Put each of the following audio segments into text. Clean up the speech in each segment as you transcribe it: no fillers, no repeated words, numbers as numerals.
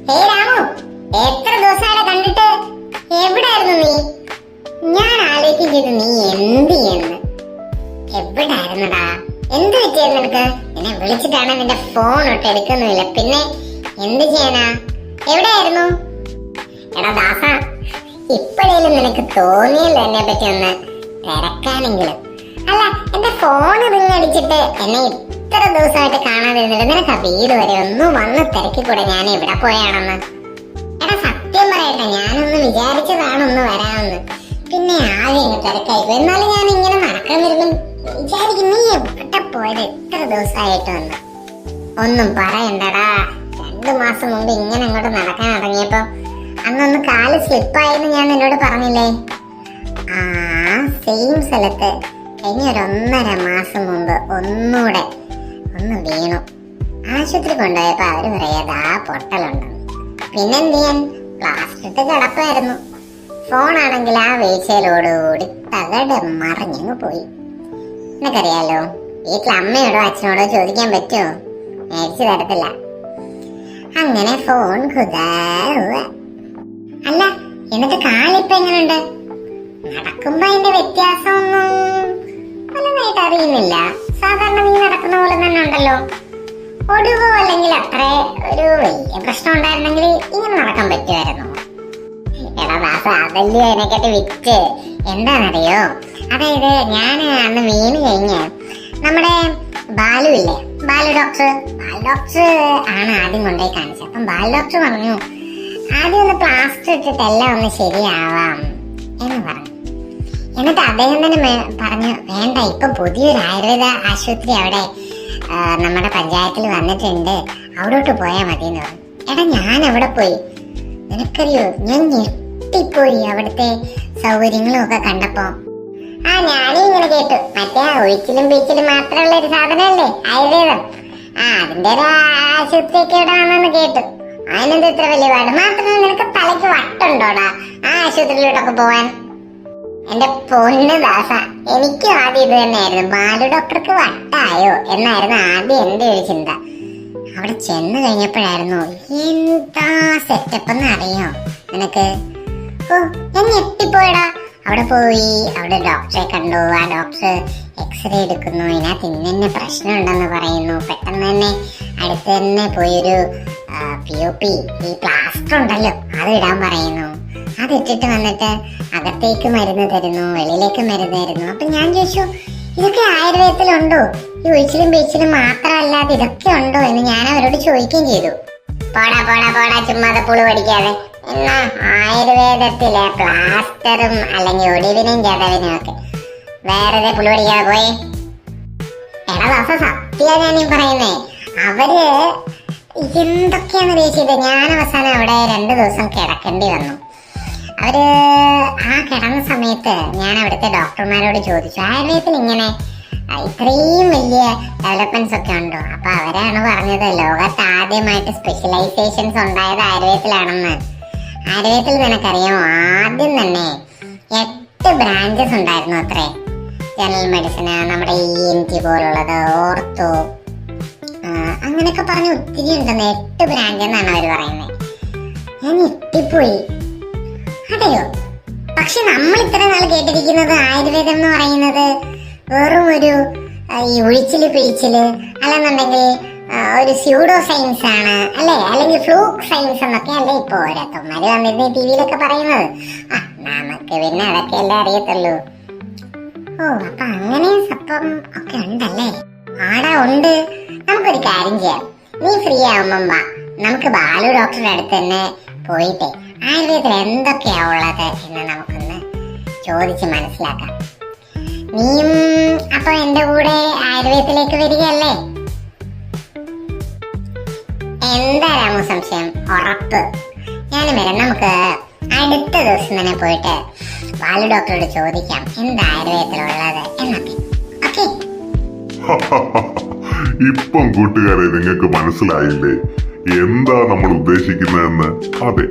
ഹേ രാമു, എത്ര ദിവസമായിട്ട് കണ്ടിട്ട്? എവിടായിരുന്നു നീ? ഞാൻ ആലോചിക്കും ചെയ്തു നീ എന്ത് ചെയ്യുന്നു. എവിടായിരുന്നടാ? എന്ത് പറ്റിയായിരുന്നു നിനക്ക്? എന്നെ വിളിച്ചിട്ടാണ് നിന്റെ ഫോൺ ഒട്ട് എടുക്കുന്നില്ല. പിന്നെ എന്ത് ചെയ്യാനാ? എവിടെയായിരുന്നു? എടാ ദാസ, ഇപ്പോഴേലും നിനക്ക് തോന്നിയല്ലോ എന്നെ പറ്റി ഒന്ന് തിരക്കാനെങ്കിലും. അല്ല, എന്റെ ഫോൺ റിങ് അടിച്ചിട്ട് എന്നെ ഇത്ര ദിവസമായിട്ട് കാണാതിരുന്നില്ല. നിനക്ക് ആ വീട് വരെ ഒന്നും വന്ന് തിരക്കിക്കൂടെ ഞാൻ എവിടെ പോയാണെന്ന്? എടാ സത്യം പറയട്ടെ, ഞാനൊന്ന് വിചാരിച്ചതാണ് ഒന്ന് വരാമെന്ന്. പിന്നെ ആകെ ഇങ്ങ് തിരക്കായിപ്പോ. എന്നാലും ഞാൻ ഇങ്ങനെ നടക്കാൻ വരുമ്പം വിചാരിക്കും നീ എവിടെ പോയത് ഇത്ര ദിവസമായിട്ട് വന്ന്. ഒന്നും പറയണ്ടടാ, 2 മാസം മുമ്പ് ഇങ്ങനെ അങ്ങോട്ട് നടക്കാൻ തുടങ്ങിയപ്പോ അന്നൊന്ന് കാല് സ്ലിപ്പായെന്ന് ഞാൻ നിന്നോട് പറഞ്ഞില്ലേ? ആ സെയിം സ്ഥലത്ത് ഇനി ഒരു 1.5 മാസം മുമ്പ് ഒന്നൂടെ ഒന്ന് വീണു. ആശുപത്രി കൊണ്ടുപോയപ്പോ അവര് പറയാ പൊട്ടലുണ്ടെന്ന്. പിന്നെന്ത് ചെയ്യാൻ, പ്ലാസ്റ്റർ ഇട്ട് കിടപ്പായിരുന്നു. ഫോണാണെങ്കിൽ ആ വീഴ്ചയിലോടുകൂടി തകട് മറിഞ്ഞങ്ങ് പോയി. നിനക്കറിയാലോ, വീട്ടിൽ അമ്മയോടോ അച്ഛനോടോ ചോദിക്കാൻ പറ്റുമോ? മേടിച്ചു തരത്തില്ല. അങ്ങനെ ഫോൺ അല്ല, എന്നിട്ട് കാലിപ്പ എങ്ങനെയുണ്ട്? നടക്കുമ്പോ അതിന്റെ വ്യത്യാസമൊന്നും വലുതായിട്ട് അറിയുന്നില്ല. സാധാരണ നീ നടക്കുന്ന പോലെ തന്നെ ഉണ്ടല്ലോ. ഒടിവോ അല്ലെങ്കിൽ അത്ര ഒരു വലിയ പ്രശ്നം ഉണ്ടായിരുന്നെങ്കിൽ ഇങ്ങനെ നടക്കാൻ പറ്റുമായിരുന്നു. എടാ ദാസ, അതല്ലേ അതിനെക്കാട്ടി വിറ്റ്. എന്താണെന്നറിയോ? അതായത് ഞാൻ അന്ന് വീണ് കഴിഞ്ഞ് നമ്മുടെ ബാലു ഇല്ലേ, ബാലു ഡോക്ടർ ആണ് ആദ്യം കൊണ്ടുപോയി കാണിച്ചത്. അപ്പം ബാലു ഡോക്ടർ പറഞ്ഞു ആദ്യം ഒന്ന് പ്ലാസ്റ്റർ ഇട്ടിട്ട് എല്ലാം ഒന്ന് ശരിയാവാം എന്ന് പറഞ്ഞു. എന്നിട്ട് അദ്ദേഹം തന്നെ പറഞ്ഞു വേണ്ട, ഇപ്പം പുതിയൊരു ആയുർവേദ ആശുപത്രി അവിടെ നമ്മുടെ പഞ്ചായത്തിൽ വന്നിട്ടുണ്ട്, അവിടോട്ട് പോയാൽ മതി എന്ന് പറഞ്ഞു. എടാ ഞാൻ അവിടെ പോയി. നിനക്കറിയോ, ഞാൻ ഞെട്ടിപ്പോയി അവിടുത്തെ സൗകര്യങ്ങളും ഒക്കെ കണ്ടപ്പോ. ഞാനും ഇങ്ങനെ കേട്ടു, മറ്റേ ഒഴിച്ചിലും ബീച്ചിലും മാത്രമുള്ള ഒരു സാധനമല്ലേ ആയുർവേദം. അതിന്റെ ഒരു ആശുപത്രിയൊക്കെ ഇവിടെ വന്നെന്ന് കേട്ടു. അതിനെന്ത് ഇത്ര വലിയ പാട്? മാത്രമല്ല, നിനക്ക് തലയ്ക്ക് വട്ടുണ്ടോടാ ആ ആശുപത്രിയിലോട്ടൊക്കെ പോവാൻ? എന്റെ പൊന്ന് ദാസ, എനിക്കും ആദ്യം ഇത് തന്നെയായിരുന്നു. ബാലു ഡോക്ടർക്ക് വട്ടായോ എന്നായിരുന്നു ആദ്യം എന്റെ ഒരു ചിന്ത. അവിടെ ചെന്ന് കഴിഞ്ഞപ്പോഴായിരുന്നു എന്താ സെറ്റപ്പ് എന്ന് അറിയോ നിനക്ക്? ഞാൻ ഞെട്ടിപ്പോയടാ. അവിടെ പോയി, അവിടെ ഡോക്ടറെ കണ്ടു. ആ ഡോക്ടർ എക്സ്റേ എടുക്കുന്നു. ഇതിനകത്ത് ഇന്ന പ്രശ്നം ഉണ്ടെന്ന് പറയുന്നു. പെട്ടെന്ന് തന്നെ അടുത്ത് തന്നെ പോയൊരു POP, ഈ പ്ലാസ്റ്റർ ഉണ്ടല്ലോ, അത് ഇടാൻ പറയുന്നു. അതിട്ടിട്ട് വന്നിട്ട് അകത്തേക്ക് മരുന്ന് തരുന്നു, വെളിയിലേക്ക് മരുന്ന് തരുന്നു. അപ്പൊ ഞാൻ ചോദിച്ചു, ഇതൊക്കെ ആയുർവേദത്തിലുണ്ടോ? ഈ ഒഴിച്ചിലും ബീച്ചിലും മാത്രമല്ലാതെ ഇതൊക്കെ ഉണ്ടോ എന്ന് ഞാൻ അവരോട് ചോദിക്കുകയും ചെയ്തു. പോടാ ചുമ്മാതെ പുളു പഠിക്കാതെ. എന്നാ ആയുർവേദത്തിലെ പ്ലാസ്റ്ററും അല്ലെങ്കിൽ ഒടിവിനും ചതവിനും ഒക്കെ വേറെ പുളു പഠിക്കാതെ പോയി. എടാ ദാസ, സത്യാ ഞാനീ പറയുന്നേ. അവര് എന്തൊക്കെയാന്ന് ചോദിച്ചത്. ഞാൻ അവസാനം അവിടെ 2 ദിവസം കിടക്കേണ്ടി വന്നു. അവര് ആ കിടന്ന സമയത്ത് ഞാൻ അവിടുത്തെ ഡോക്ടർമാരോട് ചോദിച്ചു, ആയുർവേദത്തിൽ ഇങ്ങനെ ഇത്രയും വലിയ ഡെവലപ്മെന്റ്സ് ഒക്കെ ഉണ്ടോ? അപ്പൊ അവരാണ് പറഞ്ഞത് ലോകത്ത് ആദ്യമായിട്ട് സ്പെഷ്യലൈസേഷൻസ് ഉണ്ടായത് ആയുർവേദത്തിലാണെന്ന്. ആയുർവേദത്തിൽ നിനക്കറിയാമോ, ആദ്യം തന്നെ 8 ബ്രാഞ്ചസ് ഉണ്ടായിരുന്നു അത്രേ. ജനറൽ മെഡിസിന്, നമ്മുടെ ENT പോലുള്ളത്, ഓർത്തോ, അങ്ങനെയൊക്കെ പറഞ്ഞ് ഒത്തിരി ഉണ്ടെന്ന്. 8 ബ്രാഞ്ച് എന്നാണ് അവര് പറയുന്നത്. ഞാൻ ഞെട്ടിപ്പോയി. അതെയോ? പക്ഷെ നമ്മൾ ഇത്ര നാൾ കേട്ടിരിക്കുന്നത് ആയുർവേദം എന്ന് പറയുന്നത് വെറും ഒരു ഈ ഒഴിച്ചില് പിഴിച്ചില് അല്ലെന്നുണ്ടെങ്കിൽ ഒരു സ്യൂഡോ സയൻസ് ആണ് അല്ലേ, അല്ലെങ്കിൽ ഫ്ലൂക്ക് സയൻസ് എന്നൊക്കെ അല്ലേ ഇപ്പൊ ഓരോരുത്തന്മാര് വന്നിരുന്ന ടിവിയിലൊക്കെ പറയുന്നത്. നമുക്ക് പിന്നെ അതൊക്കെ അല്ലേ അറിയത്തുള്ളൂ. അപ്പൊ അങ്ങനെ അപ്പം ഒക്കെ ഉണ്ടല്ലേ? ആടാ ഉണ്ട്. നമുക്കൊരു കാര്യം ചെയ്യാം, നീ ഫ്രീ ആവുമ്പം വാ, നമുക്ക് ബാലു ഡോക്ടറുടെ അടുത്ത് തന്നെ പോയിട്ടേ ആയുർവേദത്തിൽ എന്തൊക്കെയാ ഉള്ളത് എന്ന് നമുക്കൊന്ന് ചോദിച്ച് മനസ്സിലാക്കാം. നീയും അപ്പൊ എന്റെ കൂടെ ആയുർവേദത്തിലേക്ക് വരികയല്ലേ? എന്താ രാമു സംശയം? ഉറപ്പ്, ഞാനും വരാം. നമുക്ക് അടുത്ത ദിവസം തന്നെ പോയിട്ട് ബാലു ഡോക്ടറോട് ചോദിക്കാം എന്താ ആയുർവേദത്തിലുള്ളത് എന്നൊക്കെ. ഓക്കെ? ഇപ്പം കൂട്ടുകാരെ നിങ്ങൾക്ക് മനസ്സിലായില്ലേ എന്താ നമ്മൾ ഉദ്ദേശിക്കുന്നതെന്ന്? അതെ,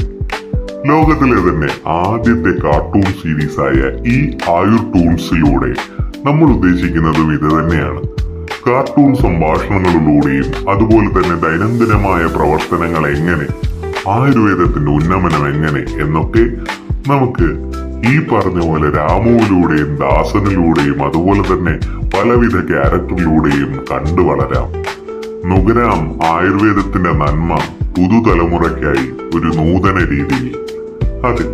ലോകത്തിലെ തന്നെ ആദ്യത്തെ കാർട്ടൂൺ സീരീസ് ആയ ഈ ആയുർ ടൂൺസിലൂടെ നമ്മൾ ഉദ്ദേശിക്കുന്നതും ഇത് തന്നെയാണ്. കാർട്ടൂൺ സംഭാഷണങ്ങളിലൂടെയും അതുപോലെ തന്നെ ദൈനംദിനമായ പ്രവർത്തനങ്ങൾ എങ്ങനെ ആയുർവേദത്തിന്റെ ഉന്നമനം എങ്ങനെ എന്നൊക്കെ നമുക്ക് ഈ പറഞ്ഞ പോലെ രാമുവിലൂടെയും ദാസനിലൂടെയും അതുപോലെ തന്നെ പലവിധ ക്യാരക്ടറിലൂടെയും കണ്ടു വളരാം. നുകരാം ആയുർവേദത്തിന്റെ നന്മ പുതുതലമുറയ്ക്കായി ഒരു നൂതന രീതിയിൽ. അതെ,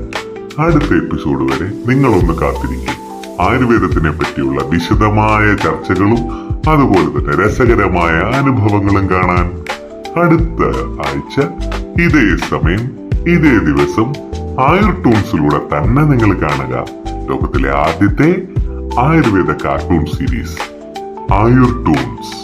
അടുത്ത എപ്പിസോഡ് വരെ നിങ്ങളൊന്ന് കാത്തിരിക്കും. ആയുർവേദത്തിനെ പറ്റിയുള്ള വിശദമായ ചർച്ചകളും അതുപോലെ തന്നെ രസകരമായ അനുഭവങ്ങളും കാണാൻ അടുത്ത ആഴ്ച ഇതേ സമയം ഇതേ ദിവസം ആയുർ ടൂൺസിലൂടെ തന്നെ നിങ്ങൾ കാണുക ലോകത്തിലെ ആദ്യത്തെ ആയുർവേദ കാർട്ടൂൺ സീരീസ് ആയുർ ടൂൺസ്.